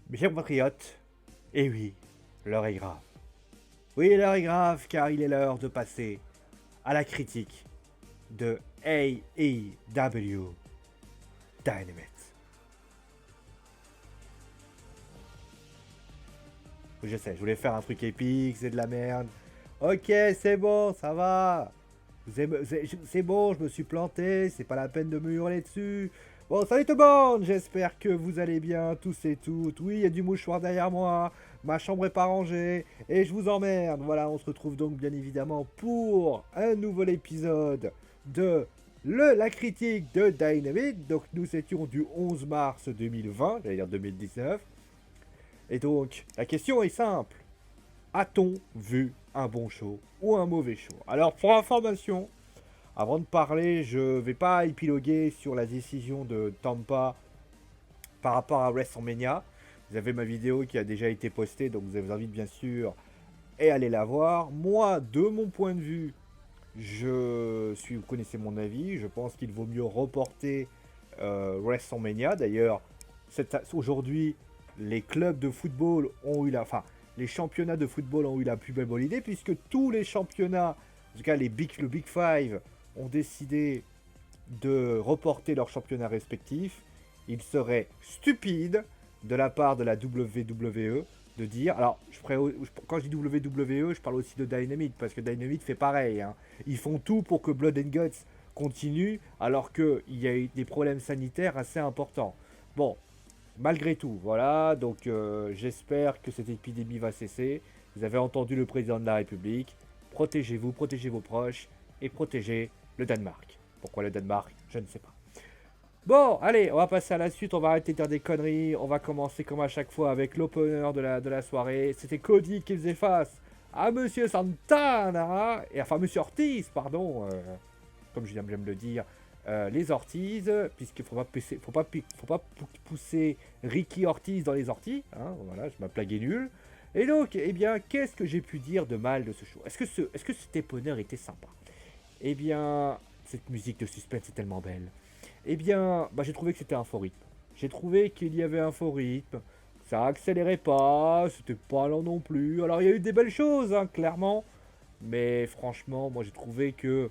Mes chers compatriotes, et oui, l'heure est grave. Oui, l'heure est grave car il est l'heure de passer à la critique de AEW Dynamite. Je sais, je voulais faire un truc épique, c'est de la merde. Ok, c'est bon, ça va. C'est bon, je me suis planté, c'est pas la peine de me hurler dessus. Bon, salut tout le monde, j'espère que vous allez bien, tous et toutes. Oui, il y a du mouchoir derrière moi, ma chambre est pas rangée, et je vous emmerde. Voilà, on se retrouve donc bien évidemment pour un nouvel épisode de la critique de Dynamite. Donc nous étions du 11 mars 2020, j'allais dire 2019. Et donc, la question est simple. A-t-on vu un bon show ou un mauvais show? Alors, pour information, avant de parler, je vais pas épiloguer sur la décision de Tampa par rapport à WrestleMania. Vous avez ma vidéo qui a déjà été postée, donc je vous invite bien sûr à aller la voir. Moi, de mon point de vue, vous connaissez mon avis, je pense qu'il vaut mieux reporter WrestleMania. D'ailleurs, aujourd'hui, les clubs de football ont eu enfin, les championnats de football ont eu la plus belle bonne idée, puisque tous les championnats, en tout cas le Big Five, ont décidé de reporter leurs championnats respectifs. Il serait stupide de la part de la WWE de dire. Alors, quand je dis WWE, je parle aussi de Dynamite, parce que Dynamite fait pareil. Hein. Ils font tout pour que Blood and Guts continue, alors qu'il y a eu des problèmes sanitaires assez importants. Bon, malgré tout, voilà, donc j'espère que cette épidémie va cesser. Vous avez entendu le président de la République. Protégez-vous, protégez vos proches et protégez le Danemark. Pourquoi le Danemark? Je ne sais pas. Bon, allez, on va passer à la suite, on va arrêter de dire des conneries, on va commencer comme à chaque fois avec l'opener de la soirée. C'était Cody qui faisait face à Monsieur Santana, et enfin Monsieur Ortiz, pardon, comme j'aime le dire, les Ortiz, puisqu'il faut pas pousser Ricky Ortiz dans les orties, hein, voilà, ma blague est nulle. Et donc, eh bien, qu'est-ce que j'ai pu dire de mal de ce show? Est-ce que cet opener était sympa? Eh bien, cette musique de suspense est tellement belle. Eh bien, bah, j'ai trouvé que c'était un faux rythme. J'ai trouvé qu'il y avait un faux rythme. Ça accélérait pas, c'était pas lent non plus. Alors il y a eu des belles choses, hein, clairement. Mais franchement, moi j'ai trouvé que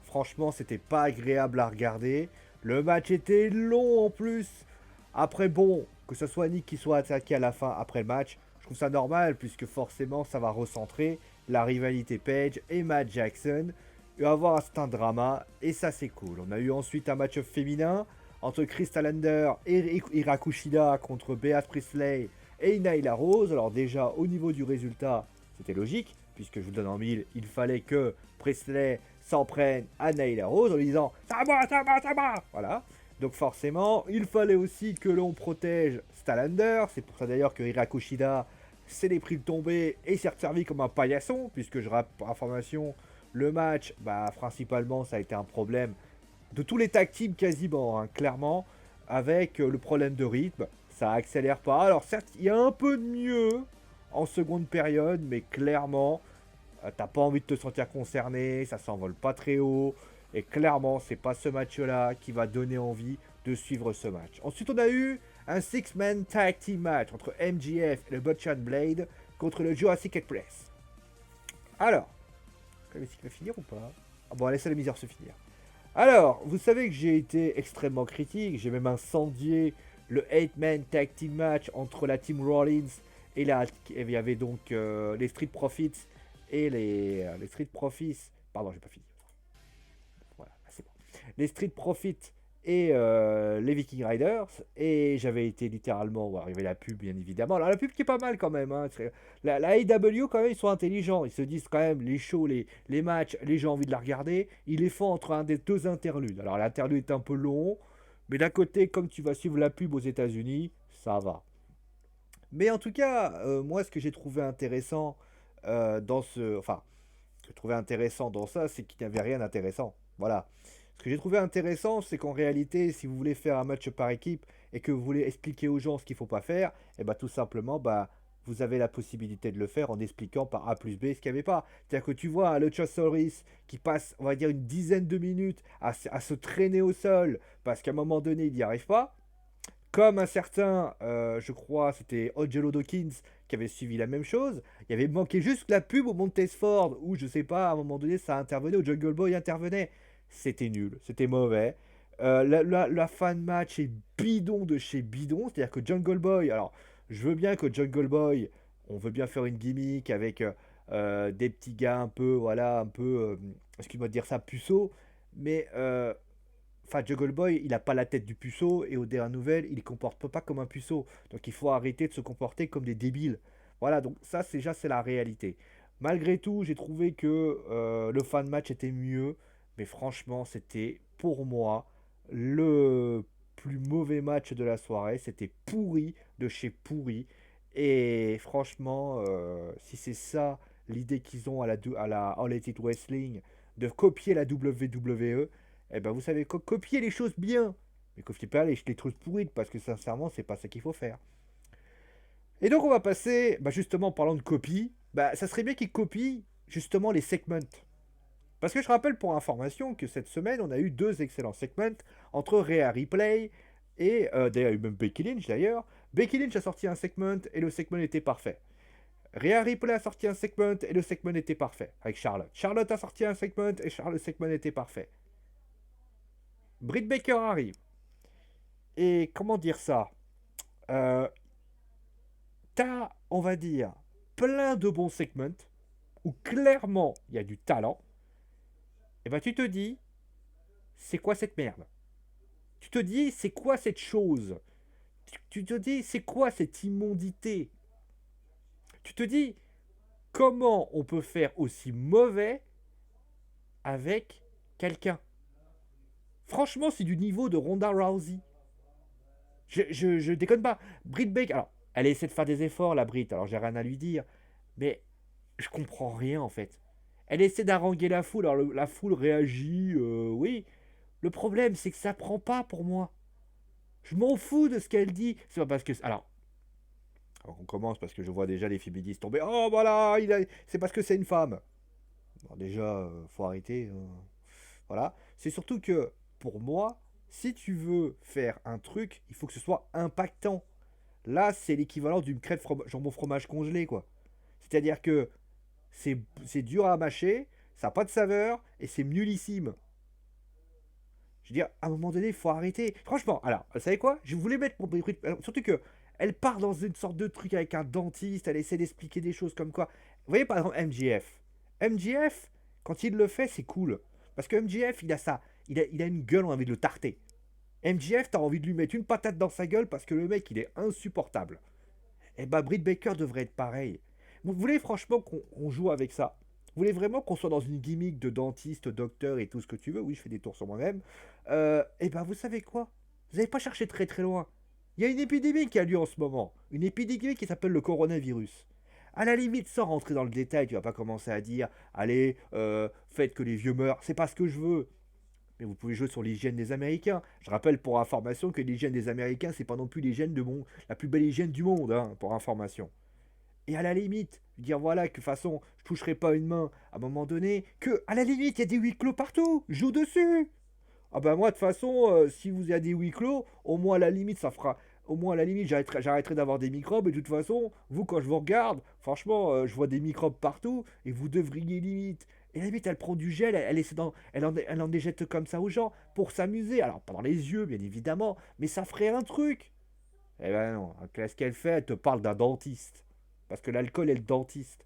franchement, c'était pas agréable à regarder. Le match était long en plus. Après, bon, que ce soit Nick qui soit attaqué à la fin après le match, je trouve ça normal puisque forcément ça va recentrer la rivalité Page et Matt Jackson. Il va y avoir un certain drama et ça c'est cool. On a eu ensuite un match féminin entre Crystal Lander et Hirakushida contre Beat Priestley et Nyla Rose. Alors déjà au niveau du résultat, c'était logique puisque je vous donne en mille, il fallait que Priestley s'en prenne à Nyla Rose en lui disant ça va, ça va, ça va. Voilà. Donc forcément, il fallait aussi que l'on protège Stalander. C'est pour ça d'ailleurs que Hirakushida s'est les pris de tomber et s'est servi comme un paillasson, puisque je rappelle pour information, le match, bah, principalement, ça a été un problème de tous les tag teams quasiment, hein, clairement, avec le problème de rythme. Ça accélère pas. Alors certes, il y a un peu de mieux en seconde période, mais clairement, t'as pas envie de te sentir concerné, ça s'envole pas très haut. Et clairement, c'est pas ce match-là qui va donner envie de suivre ce match. Ensuite, on a eu un six-man tag team match entre MJF et le Butch and Blade contre le Jurassic Express. Alors, est-ce qu'il va finir ou pas? Ah bon, laissez la misère se finir. Alors, vous savez que j'ai été extrêmement critique, j'ai même incendié le 8-man tag team match entre la team Rollins et il y avait donc les Street Profits et les Street Profits. Pardon, j'ai pas fini. Voilà, c'est bon. Les Street Profits et les Viking Riders. Et j'avais été littéralement. Bon, il y avait la pub, bien évidemment. Alors, la pub qui est pas mal quand même. Hein. La AEW, quand même, ils sont intelligents. Ils se disent quand même, les shows, les matchs, les gens ont envie de la regarder. Ils les font entre un des deux interludes. Alors, l'interlude est un peu long. Mais d'un côté, comme tu vas suivre la pub aux États-Unis, ça va. Mais en tout cas, moi, ce que j'ai trouvé intéressant dans ce. Enfin, ce que j'ai trouvé intéressant dans ça, c'est qu'il n'y avait rien d'intéressant. Voilà. Ce que j'ai trouvé intéressant, c'est qu'en réalité, si vous voulez faire un match par équipe et que vous voulez expliquer aux gens ce qu'il ne faut pas faire, et bah tout simplement, bah vous avez la possibilité de le faire en expliquant par A plus B ce qu'il n'y avait pas. C'est-à-dire que tu vois un Luchasaurus qui passe, on va dire, une dizaine de minutes à se traîner au sol parce qu'à un moment donné, il n'y arrive pas. Comme un certain, je crois, c'était Angelo Dawkins qui avait suivi la même chose. Il y avait manqué juste la pub au Montesford, où je sais pas, à un moment donné, ça intervenait, où Jungle Boy intervenait. C'était nul, c'était mauvais. La fin de match est bidon de chez bidon, c'est-à-dire que Jungle Boy, alors je veux bien que Jungle Boy, on veut bien faire une gimmick avec des petits gars un peu, voilà, un peu, excuse-moi de dire ça, puceau, mais enfin, Jungle Boy, il a pas la tête du puceau et aux dernières nouvelles, il ne comporte pas comme un puceau. Donc il faut arrêter de se comporter comme des débiles. Voilà, donc ça, c'est déjà, c'est la réalité. Malgré tout, j'ai trouvé que le fan match était mieux, mais franchement, c'était pour moi le plus mauvais match de la soirée. C'était pourri de chez pourri. Et franchement, si c'est ça l'idée qu'ils ont à la All Elite Wrestling, de copier la WWE, eh ben vous savez copier les choses bien, mais copiez pas les trucs pourrites parce que sincèrement c'est pas ça qu'il faut faire. Et donc on va passer, bah justement en parlant de copie, bah ça serait bien qu'ils copient justement les segments. Parce que je rappelle pour information que cette semaine on a eu deux excellents segments entre Rhea Ripley et d'ailleurs même Becky Lynch d'ailleurs. Becky Lynch a sorti un segment et le segment était parfait. Rhea Ripley a sorti un segment et le segment était parfait avec Charlotte. Charlotte a sorti un segment et le segment était parfait. Britt Baker arrive. Et comment dire ça, euh, t'as, on va dire, plein de bons segments où clairement il y a du talent. Et ben tu te dis, c'est quoi cette merde? Tu te dis, c'est quoi cette chose? Tu te dis, c'est quoi cette immondité? Tu te dis, comment on peut faire aussi mauvais avec quelqu'un? Franchement, c'est du niveau de Ronda Rousey. Je déconne pas. Britt Baker, alors, elle essaie de faire des efforts, la Britt, alors j'ai rien à lui dire. Mais je comprends rien en fait. Elle essaie d'haranguer la foule, alors la foule réagit, oui. Le problème, c'est que ça prend pas pour moi. Je m'en fous de ce qu'elle dit. C'est pas parce que. Alors on commence parce que je vois déjà les féministes tomber. Oh voilà, c'est parce que c'est une femme. Bon, déjà, faut arrêter. Voilà. C'est surtout que, pour moi, si tu veux faire un truc, il faut que ce soit impactant. Là, c'est l'équivalent d'une crêpe jambon fromage congelé, quoi. C'est-à-dire que c'est dur à mâcher, ça n'a pas de saveur et c'est nullissime. Je veux dire, à un moment donné, il faut arrêter. Franchement, alors, vous savez quoi? Je voulais mettre mon surtout que elle part dans une sorte de truc avec un dentiste, elle essaie d'expliquer des choses comme quoi. Vous voyez par exemple MJF. MJF, quand il le fait, c'est cool. Parce que MJF, il a ça. Il a une gueule, on a envie de le tarter. MJF, t'as envie de lui mettre une patate dans sa gueule parce que le mec, il est insupportable. Et bah, Britt Baker devrait être pareil. Vous voulez franchement qu'on joue avec ça? Vous voulez vraiment qu'on soit dans une gimmick de dentiste, docteur et tout ce que tu veux? Oui, je fais des tours sur moi-même. Et ben, vous savez quoi? Vous n'avez pas cherché très très loin. Il y a une épidémie qui a lieu en ce moment. Une épidémie qui s'appelle le coronavirus. À la limite, sans rentrer dans le détail, tu vas pas commencer à dire, allez, faites que les vieux meurent. C'est pas ce que je veux. Mais vous pouvez jouer sur l'hygiène des Américains. Je rappelle pour information que l'hygiène des Américains, c'est pas non plus l'hygiène de la plus belle hygiène du monde, hein, pour information. Et à la limite, dire voilà que de toute façon, je toucherai pas une main à un moment donné, que à la limite, il y a des huis clos partout, joue dessus. Ah bah moi de toute façon, si vous avez des huis clos, au moins à la limite ça fera, au moins à la limite j'arrêterai d'avoir des microbes et de toute façon, vous quand je vous regarde, franchement, je vois des microbes partout et vous devriez limite. Et la limite elle prend du gel, elle en déjette comme ça aux gens pour s'amuser. Alors pas dans les yeux bien évidemment, mais ça ferait un truc. Eh ben non, qu'est-ce qu'elle fait? Elle te parle d'un dentiste. Parce que l'alcool est le dentiste.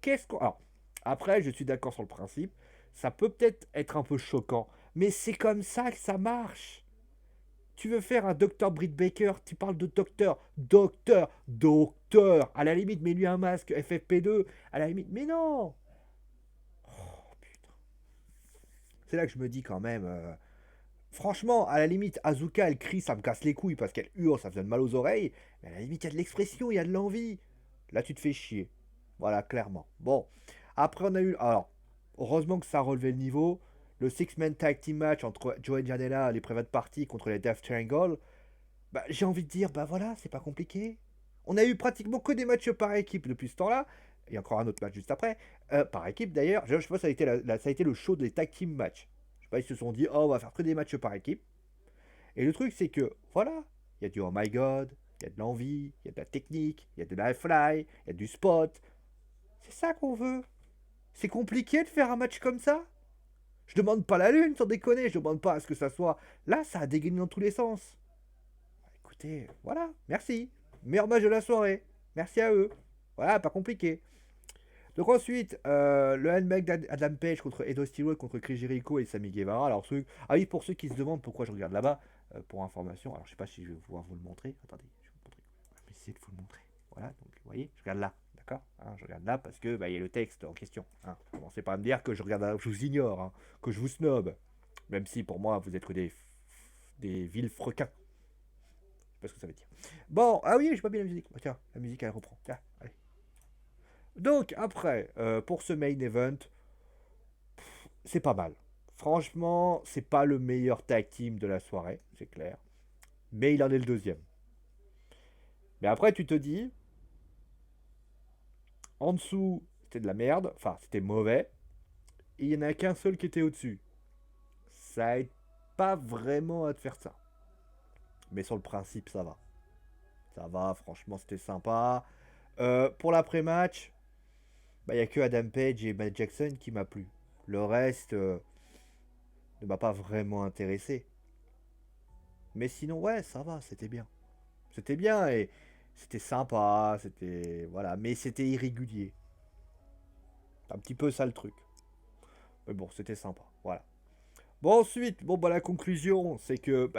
Qu'est-ce qu'on. Alors, après, je suis d'accord sur le principe. Ça peut peut-être être un peu choquant. Mais c'est comme ça que ça marche. Tu veux faire un docteur Britt Baker, tu parles de docteur. Docteur, docteur. À la limite, mets-lui un masque FFP2. À la limite, mais non. Oh putain. C'est là que je me dis quand même. Franchement, à la limite, Azuka, elle crie, ça me casse les couilles parce qu'elle hurle, ça me donne mal aux oreilles. Mais à la limite, il y a de l'expression, il y a de l'envie. Là, tu te fais chier. Voilà, clairement. Bon. Après, on a eu. Alors, heureusement que ça a relevé le niveau. Le Six-Man Tag Team match entre Joe et Janela, les Private Party contre les Death Triangle. Bah, j'ai envie de dire, bah voilà, c'est pas compliqué. On a eu pratiquement que des matchs par équipe depuis ce temps-là. Il y a encore un autre match juste après. Par équipe d'ailleurs. Je sais pas, ça a été, ça a été le show des Tag Team match. Je sais pas, ils se sont dit, oh, on va faire que des matchs par équipe. Et le truc, c'est que, voilà, il y a du oh my god, il y a de l'envie, il y a de la technique, il y a de la fly, il y a du spot. C'est ça qu'on veut. C'est compliqué de faire un match comme ça. Je demande pas la lune, sans déconner, je demande pas à ce que ça soit. Là, ça a dégainé dans tous les sens. Écoutez, voilà, merci. Meilleur match de la soirée. Merci à eux. Voilà, pas compliqué. Donc ensuite, le handbag d'Adam Page contre Edo Stillwell contre Chris Jericho et Sammy Guevara. Alors ah oui, pour ceux qui se demandent pourquoi je regarde là-bas, pour information, alors je sais pas si je vais pouvoir vous le montrer. Attendez, je vais vous montrer. Je vais essayer de vous le montrer. Voilà, donc vous voyez, je regarde là, d'accord, hein, je regarde là parce que il y a le texte en question. Hein. Commencez pas à me dire que je regarde, je vous ignore, hein, que je vous snob, même si pour moi vous êtes que des vils frequins. Je sais pas ce que ça veut dire. Bon, ah oui, j'ai pas bien la musique. Oh, tiens, la musique elle reprend. Tiens, allez. Donc après, pour ce main event, c'est pas mal. Franchement, c'est pas le meilleur tag team de la soirée, c'est clair. Mais il en est le deuxième. Mais après, tu te dis, en dessous, c'était de la merde. Enfin, c'était mauvais. Et il n'y en a qu'un seul qui était au-dessus. Ça aide pas vraiment à te faire ça. Mais sur le principe, ça va. Ça va, franchement, c'était sympa. Pour l'après-match, il n'y a que Adam Page et Matt Jackson qui m'a plu. Le reste ne m'a pas vraiment intéressé. Mais sinon, ouais, ça va, c'était bien. C'était bien et c'était sympa, c'était... Voilà, mais c'était irrégulier. Un petit peu ça le truc. Mais bon, c'était sympa, voilà. Bon, ensuite, la conclusion, c'est que,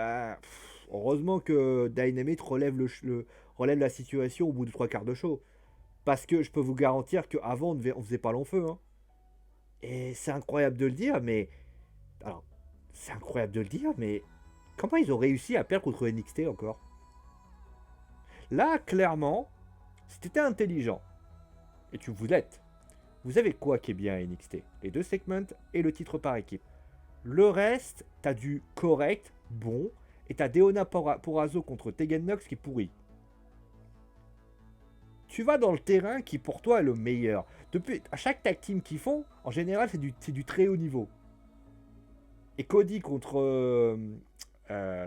heureusement que Dynamite relève la situation au bout de 3 quarts de show. Parce que je peux vous garantir qu'avant, on faisait pas long feu. Hein. Et c'est incroyable de le dire, mais... Alors, c'est incroyable de le dire, mais... Comment ils ont réussi à perdre contre NXT encore? Là, clairement, c'était intelligent. Et tu vous l'êtes. Vous savez quoi qui est bien à NXT? Les 2 segments et le titre par équipe. Le reste, t'as du correct, bon, et t'as Deonna Purrazzo contre Tegan Nox qui est pourri. Tu vas dans le terrain qui pour toi est le meilleur. Depuis, à chaque tag team qu'ils font, en général, c'est du très haut niveau. Et Cody contre...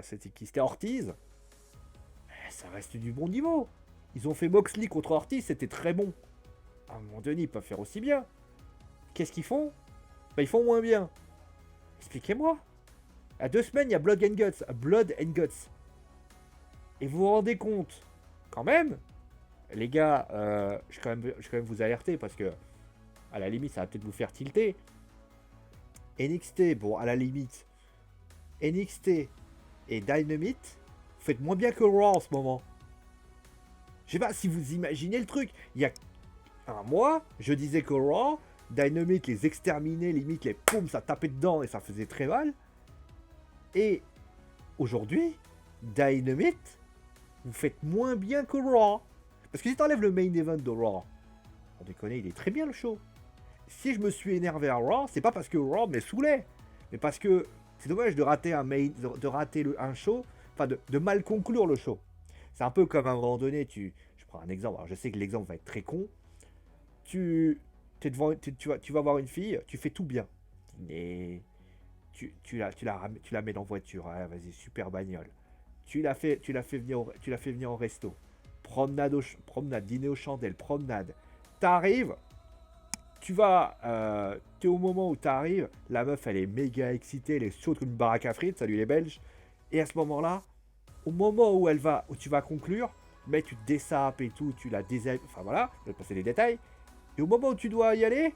c'était qui? C'était Ortiz. Ça reste du bon niveau. Ils ont fait Moxley contre Ortiz, c'était très bon. À un moment donné, ils peuvent faire aussi bien. Qu'est-ce qu'ils font? Ils font moins bien. Expliquez-moi. À 2 semaines, il y a Blood and Guts. Et vous vous rendez compte, quand même, les gars, je vais quand même vous alerter parce que, à la limite, ça va peut-être vous faire tilter. NXT, bon, à la limite, NXT et Dynamite, vous faites moins bien que Raw en ce moment. Je sais pas si vous imaginez le truc. Il y a un mois, je disais que Raw, Dynamite les exterminait, limite les poum, ça tapait dedans et ça faisait très mal. Et aujourd'hui, Dynamite, vous faites moins bien que Raw. Parce que si t'enlèves le main event de Raw, on déconne, il est très bien le show. Si je me suis énervé à Raw, c'est pas parce que Raw me saoulait, mais parce que c'est dommage de rater un show, enfin de mal conclure le show. C'est un peu comme à un moment donné, je prends un exemple, alors je sais que l'exemple va être très con, tu vas voir une fille, tu fais tout bien, et tu la mets dans la voiture, ah, vas-y, super bagnole, tu la fais venir au resto, promenade, dîner aux chandelles, promenade, t'arrives, t'es au moment où t'arrives, la meuf elle est méga excitée, elle est chaude comme une baraque à frites, salut les Belges, et à ce moment-là, au moment où tu vas conclure, mais tu te désapes et tout, tu la déshabilles, enfin voilà, je vais passer les détails, et au moment où tu dois y aller,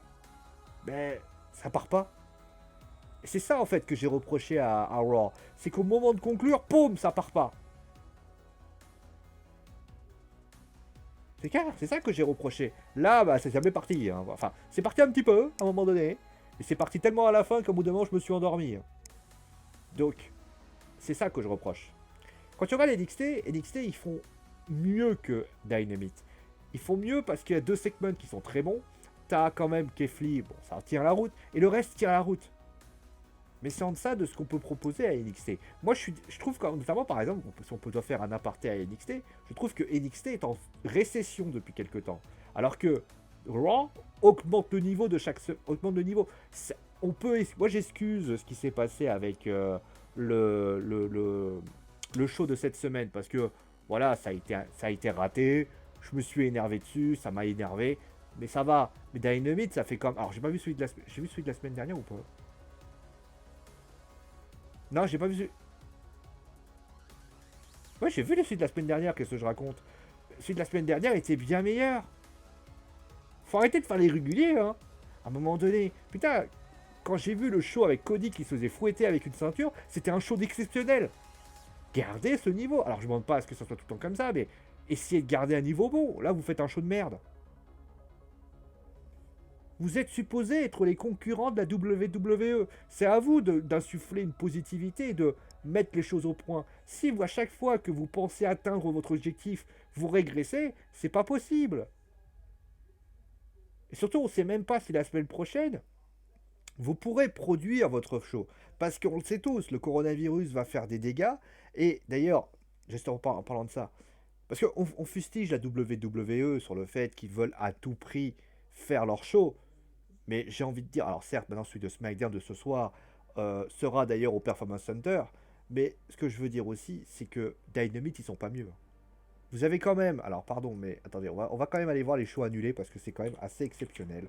ça part pas. Et c'est ça en fait que j'ai reproché à Raw, c'est qu'au moment de conclure, poum, ça part pas. C'est clair, c'est ça que j'ai reproché. Là, c'est jamais parti. Hein. Enfin, c'est parti un petit peu, à un moment donné. Mais c'est parti tellement à la fin qu'au bout d'un moment, je me suis endormi. Donc, c'est ça que je reproche. Quand tu regardes NXT, ils font mieux que Dynamite. Ils font mieux parce qu'il y a 2 segments qui sont très bons. T'as quand même Keith Lee, bon, ça tient la route. Et le reste tient la route. Mais c'est en deçà de ce qu'on peut proposer à NXT. Moi, je trouve que, notamment par exemple, si on peut faire un aparté à NXT, je trouve que NXT est en récession depuis quelques temps. Alors que Raw augmente le niveau de chaque... Augmente le niveau. Moi, j'excuse ce qui s'est passé avec le le show de cette semaine parce que voilà, ça a été raté. Je me suis énervé dessus, ça m'a énervé. Mais ça va. Mais Dynamite, ça fait comme. Alors, j'ai pas vu celui de la semaine. J'ai vu celui de la semaine dernière ou pas? Non, j'ai pas vu celui. Ouais, j'ai vu le celui de la semaine dernière, qu'est-ce que je raconte? Celui de la semaine dernière était bien meilleur. Faut arrêter de faire les réguliers, hein. À un moment donné. Putain, quand j'ai vu le show avec Cody qui se faisait fouetter avec une ceinture, c'était un show d'exceptionnel. Gardez ce niveau. Alors, je ne demande pas à ce que ça soit tout le temps comme ça, mais essayez de garder un niveau bon. Là, vous faites un show de merde. Vous êtes supposés être les concurrents de la WWE. C'est à vous d'insuffler une positivité et de mettre les choses au point. Si vous, à chaque fois que vous pensez atteindre votre objectif, vous régressez, c'est pas possible. Et surtout, on ne sait même pas si la semaine prochaine, vous pourrez produire votre show. Parce qu'on le sait tous, le coronavirus va faire des dégâts. Et d'ailleurs, juste en parlant de ça, parce qu'on fustige la WWE sur le fait qu'ils veulent à tout prix faire leur show. Mais j'ai envie de dire, alors certes, maintenant celui de SmackDown de ce soir sera d'ailleurs au Performance Center. Mais ce que je veux dire aussi, c'est que Dynamite, ils sont pas mieux. Vous avez quand même, alors pardon, mais attendez, on va quand même aller voir les shows annulés parce que c'est quand même assez exceptionnel.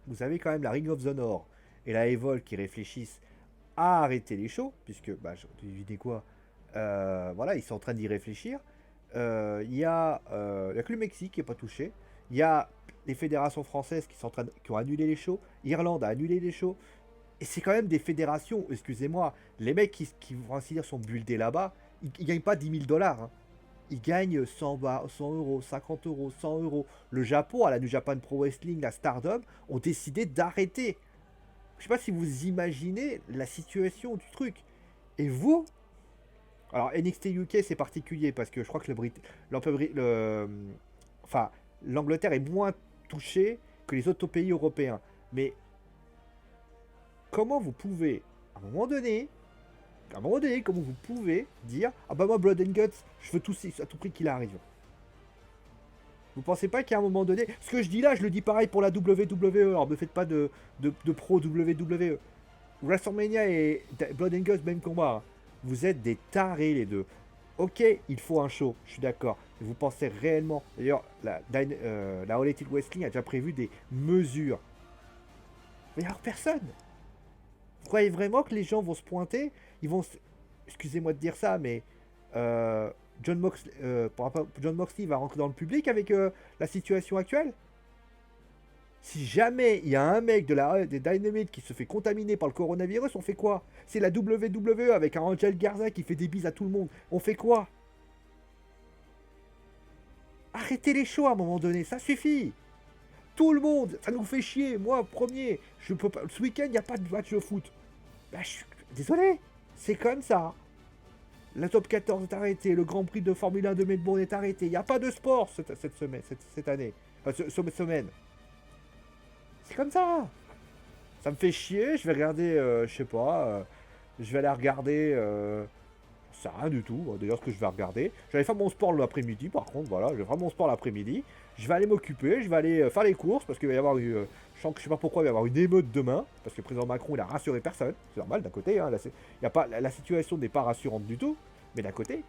Vous avez quand même la Ring of Honor et la Evolve qui réfléchissent à arrêter les shows, puisque, bah, devinez quoi, voilà, ils sont en train d'y réfléchir. Il y a que le Mexique qui n'est pas touché. Il y a les fédérations françaises qui ont annulé les shows. Irlande a annulé les shows. Et c'est quand même des fédérations, excusez-moi, les mecs qui vont ainsi dire sont buildés là-bas, ils gagnent pas 10 000 $. Hein. Ils gagnent 100 euros, 50 euros, 100 euros. Le Japon, à la New Japan Pro Wrestling, la Stardom, ont décidé d'arrêter. Je sais pas si vous imaginez la situation du truc. Et vous, alors NXT UK c'est particulier parce que je crois que enfin, l'Angleterre est moins touchée que les autres pays européens. Mais comment vous pouvez, à un moment donné, comment vous pouvez dire ah bah moi Blood and Guts, je veux tout à tout prix qu'il arrive. Vous pensez pas qu'à un moment donné, ce que je dis là, je le dis pareil pour la WWE. Alors me faites pas de pro WWE. WrestleMania et Blood and Guts, même combat. Hein. Vous êtes des tarés les deux. Ok, il faut un show, je suis d'accord. Mais vous pensez réellement. D'ailleurs, la All Elite Wrestling a déjà prévu des mesures. Mais alors personne. Vous croyez vraiment que les gens vont se pointer? Ils vont excusez-moi de dire ça, mais John Moxley va rentrer dans le public avec la situation actuelle? Si jamais il y a un mec des Dynamite qui se fait contaminer par le coronavirus, on fait quoi? C'est la WWE avec un Angel Garza qui fait des bises à tout le monde. On fait quoi? Arrêtez les shows à un moment donné, ça suffit. Tout le monde, ça nous fait chier. Moi, premier, je peux pas. Ce week-end, il n'y a pas de match de foot. Bah, je suis désolé, c'est comme ça. La top 14 est arrêtée, le Grand Prix de Formule 1 de Melbourne est arrêté. Il n'y a pas de sport cette semaine, cette année. Enfin, cette semaine. C'est comme ça. Ça me fait chier, je vais regarder, je sais pas, je vais aller regarder, c'est rien du tout, d'ailleurs ce que je vais regarder. J'allais faire mon sport l'après-midi par contre, voilà, je vais faire mon sport l'après-midi. Je vais aller m'occuper, je vais aller faire les courses, parce qu'il va y avoir je sens que je sais pas pourquoi il va y avoir une émeute demain, parce que le président Macron il a rassuré personne, c'est normal d'un côté, hein, y a pas, la situation n'est pas rassurante du tout, mais d'un côté,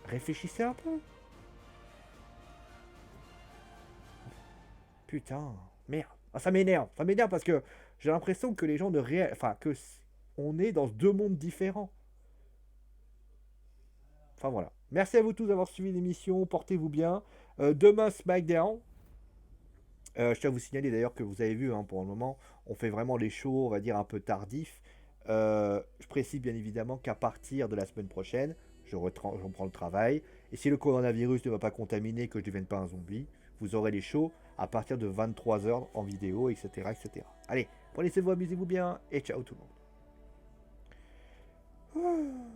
réfléchissez un peu. Putain, merde. Ah, ça m'énerve parce que j'ai l'impression que les gens ne enfin que on est dans deux mondes différents. Enfin voilà. Merci à vous tous d'avoir suivi l'émission, portez-vous bien. Demain SmackDown. Je tiens à vous signaler d'ailleurs que vous avez vu hein, pour le moment, on fait vraiment les shows, on va dire un peu tardifs. Je précise bien évidemment qu'à partir de la semaine prochaine, je reprends le travail. Et si le coronavirus ne va pas contaminer, que je ne devienne pas un zombie, vous aurez les shows à partir de 23 h en vidéo, etc. etc. Allez, prenez soin de vous, amusez-vous bien et ciao tout le monde.